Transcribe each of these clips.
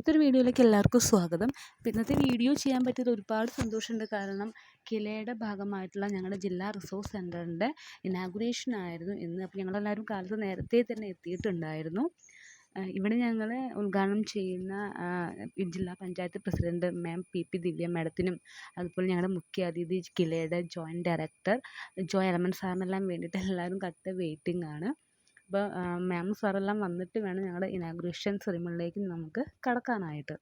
ഇന്നത്തെ ഒരു വീഡിയോയിലേക്ക് എല്ലാവർക്കും സ്വാഗതം. ഇന്നത്തെ വീഡിയോ ചെയ്യാൻ പറ്റിയത് ഒരുപാട് സന്തോഷമുണ്ട്. കാരണം കിലയുടെ ഭാഗമായിട്ടുള്ള ഞങ്ങളുടെ ജില്ലാ റിസോഴ്സ് സെൻ്ററിൻ്റെ ഇനാഗുറേഷൻ ആയിരുന്നു ഇന്ന്. അപ്പോൾ ഞങ്ങളെല്ലാവരും കാലത്ത് നേരത്തെ തന്നെ എത്തിയിട്ടുണ്ടായിരുന്നു. ഇവിടെ ഞങ്ങൾ ഉദ്ഘാടനം ചെയ്യുന്ന ജില്ലാ പഞ്ചായത്ത് പ്രസിഡന്റ് മാം പി ദിവ്യ മാഡത്തിനും, അതുപോലെ ഞങ്ങളുടെ മുഖ്യ അതിഥി കിലയുടെ ജോയിൻറ്റ് ഡയറക്ടർ ജോയ് എലമൻ സാറിനെല്ലാം വേണ്ടിയിട്ട് എല്ലാവരും കട്ട വെയിറ്റിംഗ് ആണ്. അപ്പോൾ മാം സാറെല്ലാം വന്നിട്ട് വേണം ഞങ്ങളുടെ ഇനാഗുറേഷൻ സെറിമണിയിലേക്ക് നമുക്ക് കടക്കാനായിട്ട്.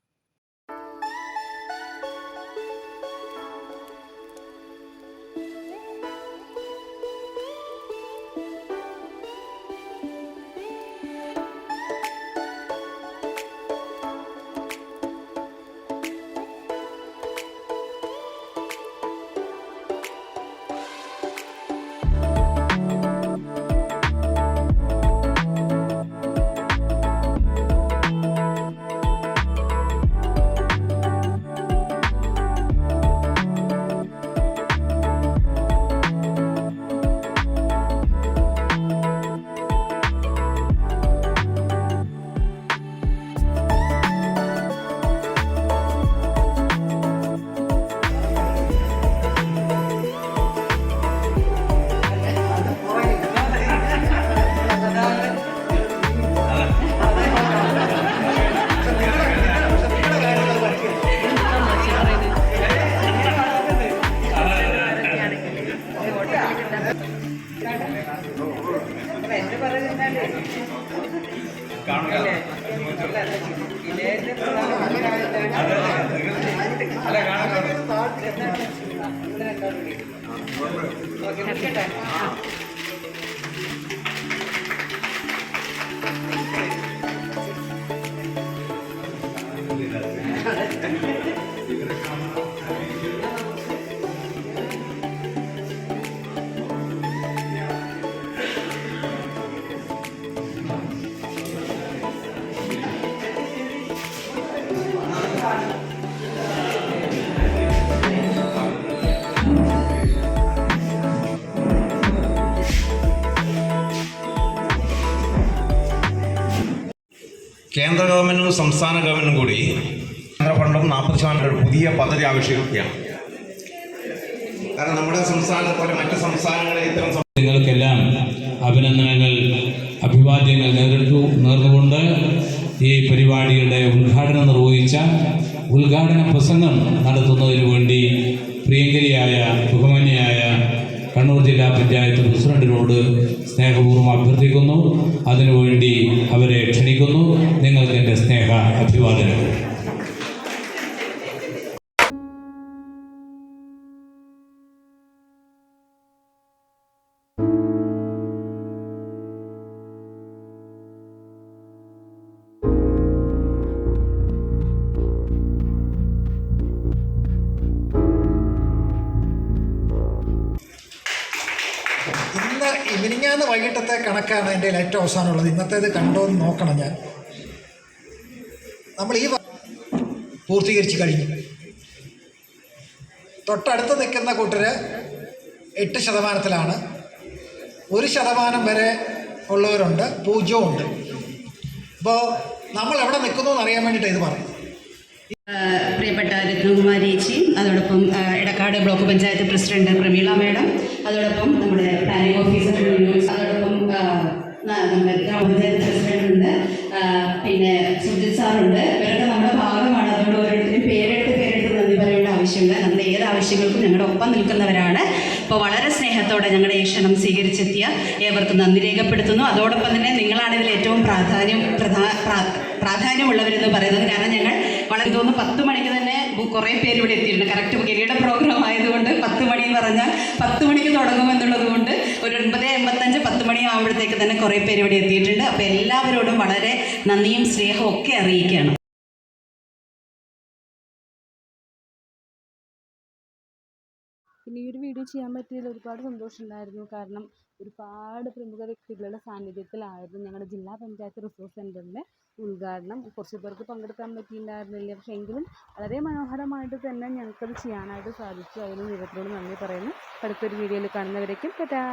കേന്ദ്ര ഗവൺമെൻറ്റും സംസ്ഥാന ഗവൺമെൻറ്റും കൂടി കേന്ദ്ര ഫണ്ടും 40% ഒരു പുതിയ പദ്ധതി ആവിഷ്കരിക്കുകയാണ്. കാരണം നമ്മുടെ സംസ്ഥാനത്തെ പോലെ മറ്റ് സംസ്ഥാനങ്ങളെ ഇത്തരം നിങ്ങൾക്കെല്ലാം അഭിനന്ദനങ്ങൾ, അഭിവാദ്യങ്ങൾ നേർന്നുകൊണ്ട് ഈ പരിപാടിയുടെ ഉദ്ഘാടനം നിർവഹിച്ച ഉദ്ഘാടന പ്രസംഗം നടത്തുന്നതിന് വേണ്ടി പ്രിയങ്കരിയായ ബഹുമാന്യയായ കണ്ണൂർ ജില്ലാ പഞ്ചായത്ത് പ്രസിഡന്റിനോട് സ്നേഹപൂർവ്വം അഭ്യർത്ഥിക്കുന്നു. അതിനുവേണ്ടി അവരെ ക്ഷണിക്കുന്നു. നിങ്ങൾക്ക് എൻ്റെ സ്നേഹ അഭിവാദനങ്ങൾ. മിനിഞ്ഞാന്ന് വൈകിട്ടത്തെ കണക്കാണ് എൻ്റെ ഏറ്റവും അവസാനമുള്ളത്. ഇന്നത്തേത് കണ്ടോ എന്ന് നോക്കണം. നമ്മൾ ഈ പൂർത്തീകരിച്ച് കഴിഞ്ഞു. തൊട്ടടുത്ത് നിൽക്കുന്ന കൂട്ടര് 8%, 1% വരെ ഉള്ളവരുണ്ട്, 0 ഉണ്ട്. അപ്പോൾ നമ്മൾ എവിടെ നിൽക്കുന്നു എന്നറിയാൻ വേണ്ടിയിട്ട് ഇത് പറയും. പ്രിയപ്പെട്ട രത്നകുമാരി ചേച്ചി, അതോടൊപ്പം Edakkad block panchayat president Prameela madam, അതോടൊപ്പം നമ്മുടെ പ്ലാനിംഗ് ഓഫീസർ, അതോടൊപ്പം നമ്മുടെ ഗ്രാമപഞ്ചായത്ത് പ്രസിഡന്റ് ഉണ്ട്, പിന്നെ സുജിത് സാറുണ്ട്. ഇവരൊക്കെ നമ്മുടെ ഭാഗമാണ്. അതുകൊണ്ട് ഓരോരുത്തരും പേരെടുത്ത് നന്ദി പറയേണ്ട ആവശ്യമില്ല. നമ്മുടെ ഏത് ആവശ്യങ്ങൾക്കും ഞങ്ങളുടെ ഒപ്പം നിൽക്കുന്നവരാണ്. അപ്പോൾ വളരെ സ്നേഹത്തോടെ ഞങ്ങളുടെ ഈ ക്ഷണം സ്വീകരിച്ചെത്തിയ ഏവർക്കും നന്ദി രേഖപ്പെടുത്തുന്നു. അതോടൊപ്പം തന്നെ നിങ്ങളാണ് ഇതിൽ ഏറ്റവും പ്രാധാന്യമുള്ളവരെന്ന് പറയുന്നത്. കാരണം ഞങ്ങൾ വളരെ തോന്നുന്നു 10 മണിക്ക് തന്നെ കുറേ പേര് ഇവിടെ എത്തിയിട്ടുണ്ട്. കറക്റ്റ് കിരീട പ്രോഗ്രാം ആയതുകൊണ്ട് 10 മണി എന്ന് പറഞ്ഞാൽ 10 മണിക്ക് തുടങ്ങുമെന്നുള്ളത് കൊണ്ട് ഒരു 9:55 10 മണി ആകുമ്പോഴത്തേക്ക് തന്നെ കുറേ പേര് ഇവിടെ എത്തിയിട്ടുണ്ട്. അപ്പോൾ എല്ലാവരോടും വളരെ നന്ദിയും സ്നേഹവും ഒക്കെ അറിയിക്കുകയാണ്. പിന്നെ ഈ ഒരു വീഡിയോ ചെയ്യാൻ പറ്റിയതിൽ ഒരുപാട് സന്തോഷമുണ്ടായിരുന്നു. കാരണം ഒരുപാട് പ്രമുഖ വ്യക്തികളുടെ സാന്നിധ്യത്തിലായിരുന്നു ഞങ്ങളുടെ ജില്ലാ പഞ്ചായത്ത് റിസോഴ്സ് സെൻ്ററിൻ്റെ ഉദ്ഘാടനം. കുറച്ച് പേർക്ക് പങ്കെടുക്കാൻ പറ്റിയിട്ടുണ്ടായിരുന്നില്ല. പക്ഷേ എങ്കിലും വളരെ മനോഹരമായിട്ട് തന്നെ ഞങ്ങൾക്കത് ചെയ്യാനായിട്ട് സാധിച്ചു. അതിന് ദൈവത്തിനോട് നന്ദി പറയുന്നു. അടുത്തൊരു വീഡിയോയിൽ കാണുന്നവരേക്കും ടാറ്റാ.